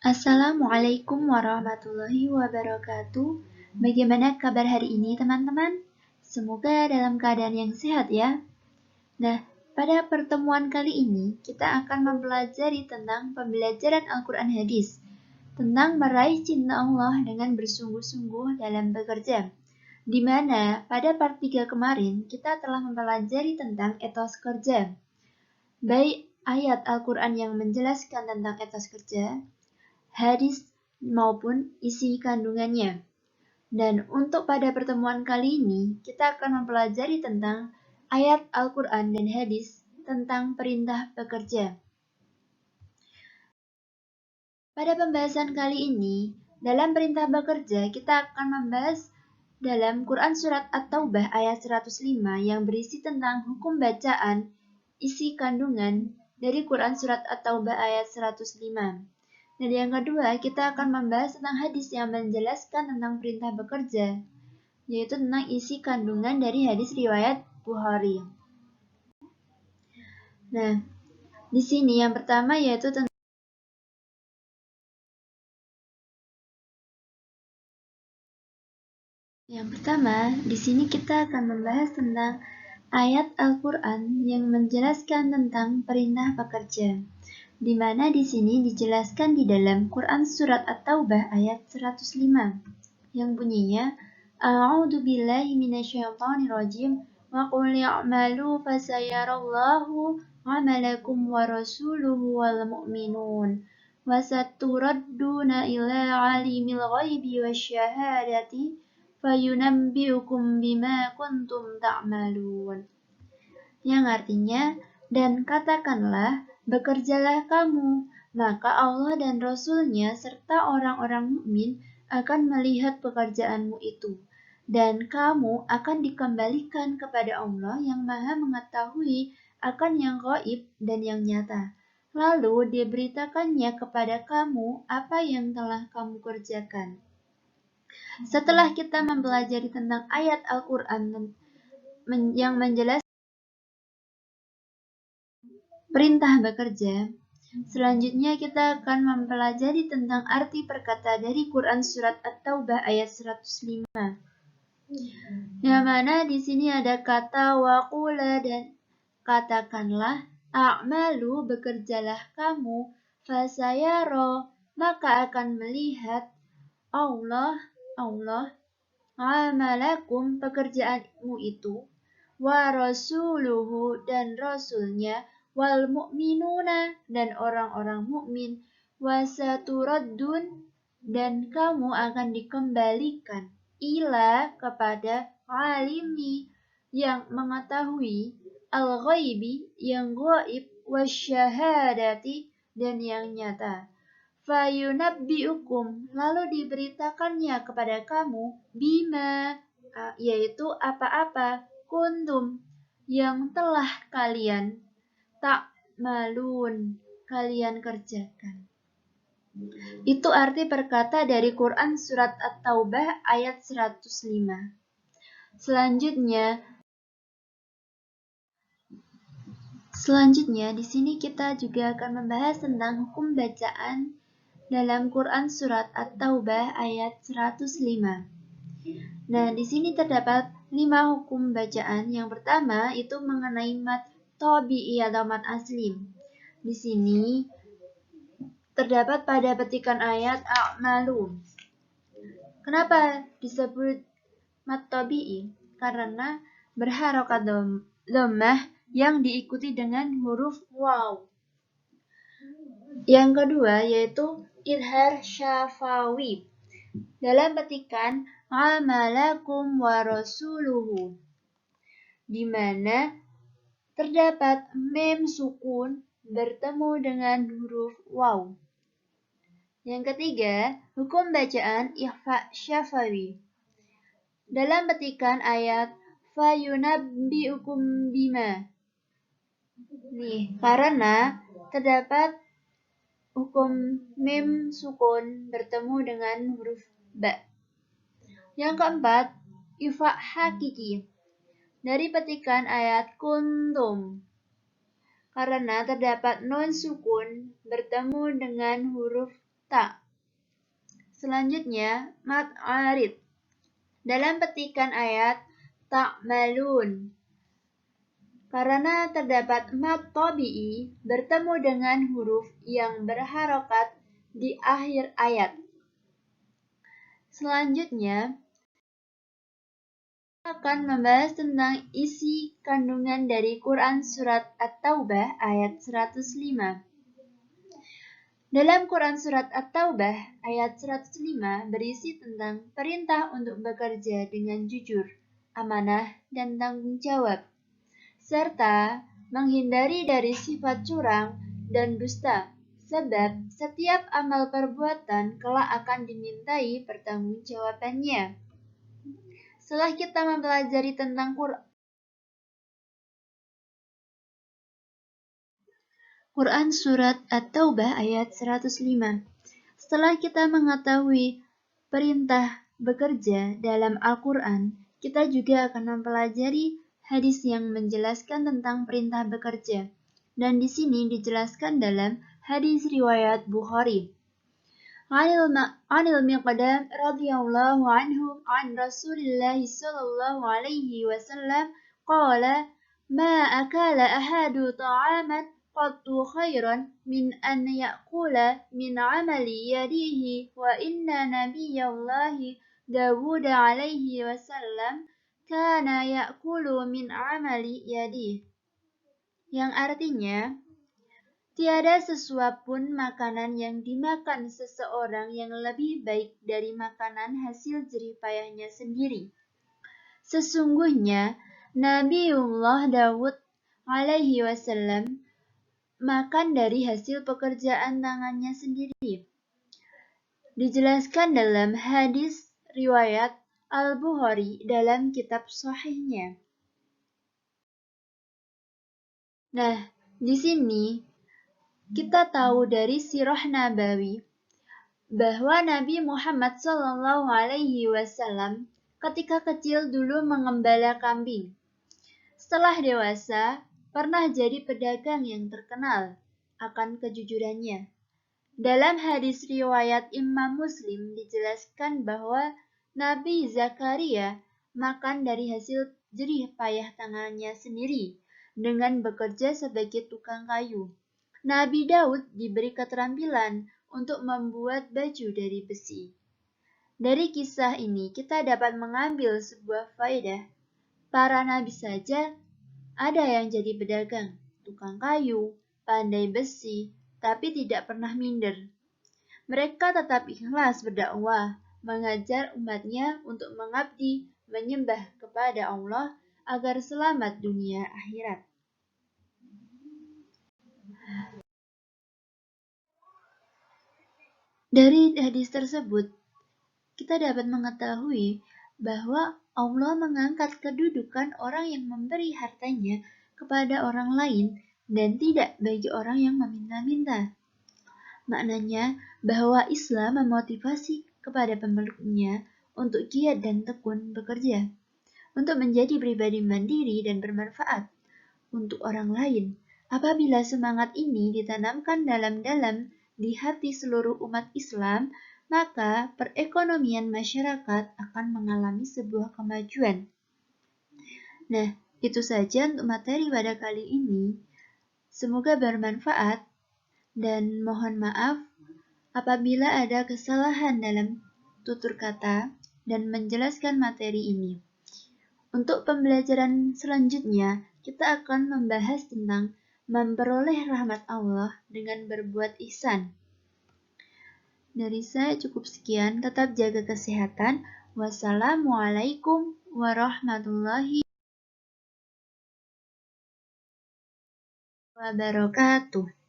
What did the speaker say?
Assalamualaikum warahmatullahi wabarakatuh. Bagaimana kabar hari ini, teman-teman? Semoga dalam keadaan yang sehat ya. Nah, pada pertemuan kali ini kita akan mempelajari tentang pembelajaran Al-Quran Hadis, tentang meraih cinta Allah dengan bersungguh-sungguh dalam bekerja. Di mana pada part 3 kemarin kita telah mempelajari tentang etos kerja, baik ayat Al-Quran yang menjelaskan tentang etos kerja, hadis maupun isi kandungannya. Dan untuk pada pertemuan kali ini, kita akan mempelajari tentang ayat Al-Quran dan hadis tentang perintah bekerja. Pada pembahasan kali ini, dalam perintah bekerja, kita akan membahas dalam Quran Surat At-Taubah ayat 105 yang berisi tentang hukum bacaan, isi kandungan dari Quran Surat At-Taubah ayat 105. Dan yang kedua, kita akan membahas tentang hadis yang menjelaskan tentang perintah bekerja, yaitu tentang isi kandungan dari hadis riwayat Bukhari. Nah, di sini yang pertama yaitu tentang di sini kita akan membahas tentang ayat Al-Quran yang menjelaskan tentang perintah bekerja, di mana di sini dijelaskan di dalam Quran Surat At-Taubah ayat 105 yang bunyinya A'udzu billahi minasyaitonir wa qul i'malu fasayarallahu 'amalakum wa rasuluhu wal mu'minun wa saturadduna ila 'alimil ghaibi wasyahadati fayunabbi'ukum bima kuntum ta'malun. Yang artinya, dan katakanlah, bekerjalah kamu, maka Allah dan Rasul-Nya serta orang-orang mukmin akan melihat pekerjaanmu itu, dan kamu akan dikembalikan kepada Allah yang Maha Mengetahui akan yang gaib dan yang nyata. Lalu diberitakannya kepada kamu apa yang telah kamu kerjakan. Setelah kita mempelajari tentang ayat Al-Quran yang menjelaskan perintah bekerja, selanjutnya kita akan mempelajari tentang arti perkata dari Quran Surat At-Taubah ayat 105. Yang mana di sini ada kata waqula dan katakanlah, a'malu bekerjalah kamu, fasayaro maka akan melihat Allah amalakum pekerjaanmu itu, wa rasuluhu dan rasulnya, wal mu'minuna dan orang-orang mukmin, wasaturaddun dan kamu akan dikembalikan ila kepada alimi yang mengetahui, al-ghaibi yang gaib, wasyahadati dan yang nyata. Fayunabbi'ukum lalu diberitakannya kepada kamu bima yaitu apa-apa kuntum yang telah kalian ta'malun kalian kerjakan. Itu arti perkata dari Quran Surat At-Taubah ayat 105. Selanjutnya di sini kita juga akan membahas tentang hukum bacaan dalam Quran Surat At-Taubah ayat 105. Nah, di sini terdapat 5 hukum bacaan. Yang pertama itu mengenai mat tabi'i atau mat aslim. Di sini terdapat pada petikan ayat a'malu. Kenapa disebut mat tabi'i? Karena berharokat dhammah yang diikuti dengan huruf waw. Yang kedua yaitu idhar syafawi dalam petikan amalakum wa rasuluhu, di mana terdapat mem sukun bertemu dengan huruf waw. Yang ketiga, hukum bacaan ikhfa syafawi dalam petikan ayat fayunabbi'ukum bima. Karena terdapat hukum mim sukun bertemu dengan huruf ba. Yang keempat, ifa hakiki dari petikan ayat kuntum. Karena terdapat nun sukun bertemu dengan huruf ta. Selanjutnya, mad arid. Dalam petikan ayat ta'malun, karena terdapat mad tabi'i bertemu dengan huruf yang berharokat di akhir ayat. Selanjutnya, kita akan membahas tentang isi kandungan dari Quran Surat At-Taubah ayat 105. Dalam Quran Surat At-Taubah ayat 105 berisi tentang perintah untuk bekerja dengan jujur, amanah, dan tanggung jawab, serta menghindari dari sifat curang dan dusta, sebab setiap amal perbuatan kelak akan dimintai pertanggungjawabannya. Setelah kita mempelajari tentang Quran Surat At-Taubah ayat 105. Setelah kita mengetahui perintah bekerja dalam Al-Quran, kita juga akan mempelajari hadis yang menjelaskan tentang perintah bekerja. Dan di sini dijelaskan dalam hadis riwayat Bukhari. Anil Miqdam radhiyallahu anhu an Rasulillah sallallahu alaihi wasallam qala ma akala ahadu ta'aman qattu khairan min an ya'kula min amali yadihi wa inna nabiyallahi Dawud alaihi wasallam kana ya'kulu min amali yadihi, yang artinya tiada sesuap pun makanan yang dimakan seseorang yang lebih baik dari makanan hasil jerih payahnya sendiri. Sesungguhnya Nabiullah Dawud alaihi wasallam makan dari hasil pekerjaan tangannya sendiri. Dijelaskan dalam hadis riwayat Al-Bukhari dalam kitab Sahihnya. Nah, di sini kita tahu dari sirah Nabawi bahwa Nabi Muhammad SAW ketika kecil dulu mengembala kambing. Setelah dewasa, pernah jadi pedagang yang terkenal akan kejujurannya. Dalam hadis riwayat Imam Muslim dijelaskan bahwa Nabi Zakaria makan dari hasil jerih payah tangannya sendiri dengan bekerja sebagai tukang kayu. Nabi Daud diberi keterampilan untuk membuat baju dari besi. Dari kisah ini kita dapat mengambil sebuah faedah. Para nabi saja ada yang jadi pedagang, tukang kayu, pandai besi, tapi tidak pernah minder. Mereka tetap ikhlas berdakwah, mengajar umatnya untuk mengabdi, menyembah kepada Allah agar selamat dunia akhirat. Dari hadis tersebut, kita dapat mengetahui bahwa Allah mengangkat kedudukan orang yang memberi hartanya kepada orang lain dan tidak bagi orang yang meminta-minta. Maknanya bahwa Islam memotivasi kepada pemeluknya untuk giat dan tekun bekerja, untuk menjadi pribadi mandiri dan bermanfaat untuk orang lain. Apabila semangat ini ditanamkan dalam-dalam di hati seluruh umat Islam, maka perekonomian masyarakat akan mengalami sebuah kemajuan. Nah, itu saja untuk materi pada kali ini. Semoga bermanfaat dan mohon maaf apabila ada kesalahan dalam tutur kata dan menjelaskan materi ini. Untuk pembelajaran selanjutnya, kita akan membahas tentang memperoleh rahmat Allah dengan berbuat ihsan. Dari saya cukup sekian, tetap jaga kesehatan. Wassalamualaikum warahmatullahi wabarakatuh.